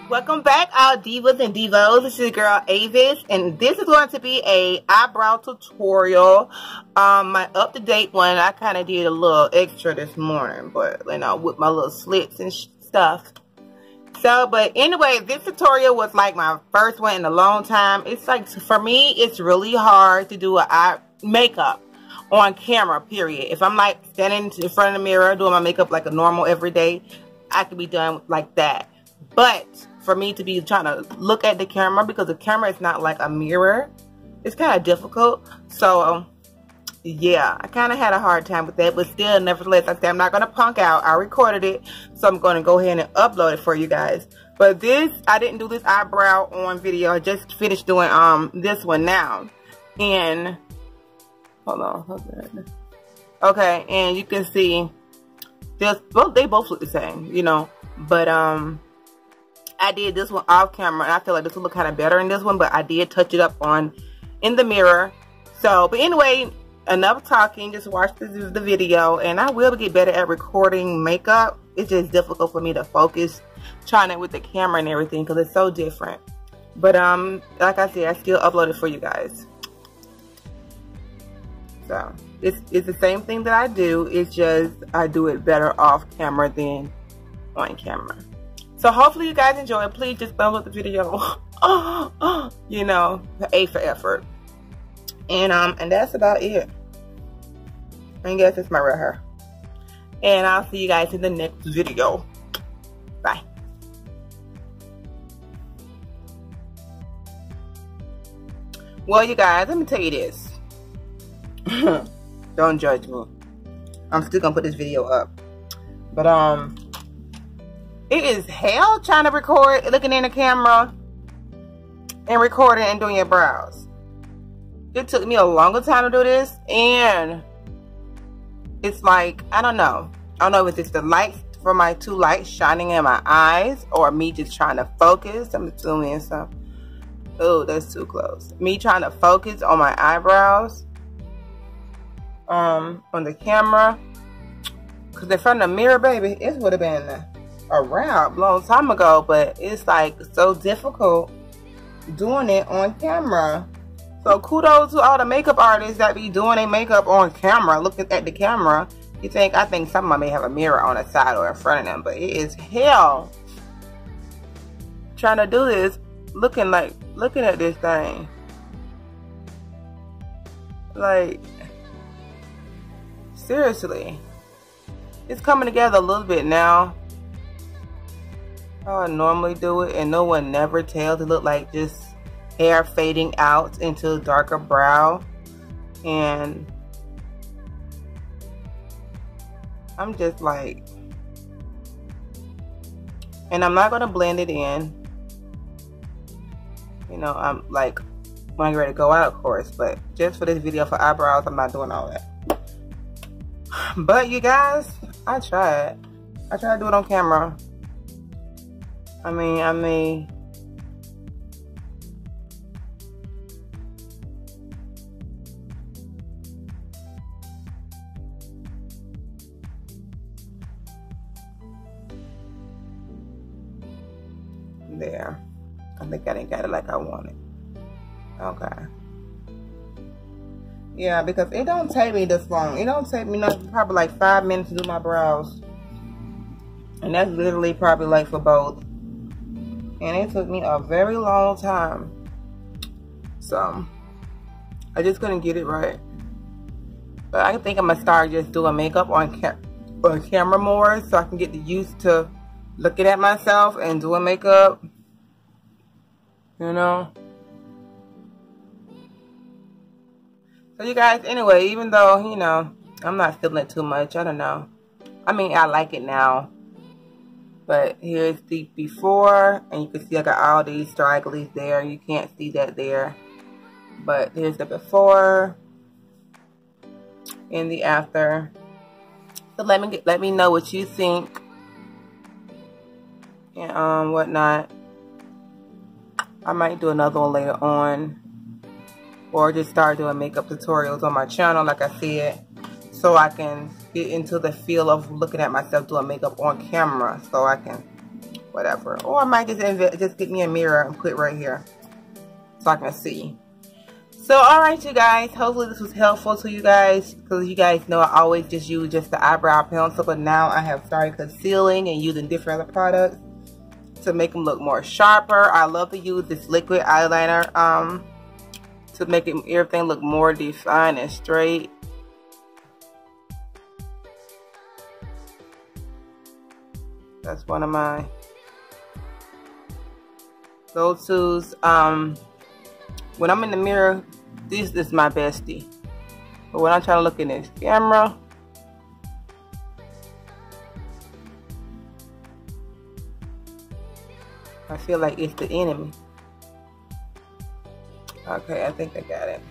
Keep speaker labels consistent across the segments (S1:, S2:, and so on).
S1: Welcome back, our divas and divos. This is your girl Avis, and this is going to be a eyebrow tutorial. My up-to-date one. I kind of did a little extra this morning, but you know, with my little slits and stuff. So, but anyway, this tutorial was like my first one in a long time. It's like, for me, it's really hard to do eye makeup on camera, period. If I'm like standing in front of the mirror doing my makeup like a normal everyday, I could be done like that. But for me to be trying to look at the camera, because the camera is not like a mirror, it's kind of difficult. So yeah, I kind of had a hard time with that, but still, nevertheless, I said I'm not going to punk out. I recorded it, so I'm going to go ahead and upload it for you guys. But this, I didn't do this eyebrow on video. I just finished doing this one now. And hold on. Okay, and you can see this, well, they both look the same, you know, but I did this one off camera, and I feel like this will look kind of better in this one, but I did touch it up in the mirror. So, but anyway, enough talking. Just watch the video, and I will get better at recording makeup. It's just difficult for me to focus trying it with the camera and everything because it's so different. But like I said, I still upload it for you guys. So it's the same thing that I do. It's just I do it better off camera than on camera. So hopefully you guys enjoy it. Please just thumbs up the video. You know, A for effort. And that's about it. I guess it's my real hair. And I'll see you guys in the next video. Bye. Well, you guys, let me tell you this. Don't judge me. I'm still gonna put this video up. But it is hell trying to record, looking in the camera and recording and doing your brows. It took me a longer time to do this, and it's like, I don't know if it's the lights from my two lights shining in my eyes, or me just trying to focus. I'm assuming some. Oh, that's too close. Me trying to focus on my eyebrows on the camera, because in front of the mirror, baby, it would have been around a long time ago, but it's like so difficult doing it on camera. So kudos to all the makeup artists that be doing their makeup on camera, looking at the camera. I think some of them may have a mirror on the side or in front of them, but it is hell trying to do this, looking at this thing. Like, seriously. It's coming together a little bit now. How I normally do it, and no one never tells. It look like just hair fading out into a darker brow, and I'm just like, and I'm not gonna blend it in, you know. I'm like, when I get ready to go out, of course, but just for this video for eyebrows, I'm not doing all that. But you guys, I tried to do it on camera. I mean, there. I think I didn't get it like I wanted. Okay. Yeah, because it don't take me this long. It don't take me probably like 5 minutes to do my brows. And that's literally probably like for both. And it took me a very long time. So I just couldn't get it right. But I think I'm gonna start just doing makeup on camera more, so I can get used to looking at myself and doing makeup, you know. So you guys, anyway, even though, you know, I'm not feeling it too much, I don't know. I mean, I like it now. But here's the before, and you can see I got all these stragglies there. You can't see that there. But here's the before and the after. So let me know what you think and whatnot. I might do another one later on, or just start doing makeup tutorials on my channel, like I said, so I can get into the feel of looking at myself doing makeup on camera, so I can whatever. Or I might just get me a mirror and put it right here so I can see. So alright you guys, hopefully this was helpful to you guys, because you guys know I always just use just the eyebrow pencil, but now I have started concealing and using different other products to make them look more sharper. I love to use this liquid eyeliner to make everything look more defined and straight. That's one of my go-tos. When I'm in the mirror, this is my bestie. But when I'm trying to look in this camera, I feel like it's the enemy. Okay, I think I got it.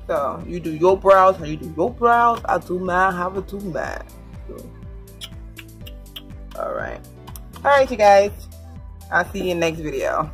S1: So, you do your brows, how you do your brows, I do mine, how I do mine. Alright. Alright, you guys. I'll see you in the next video.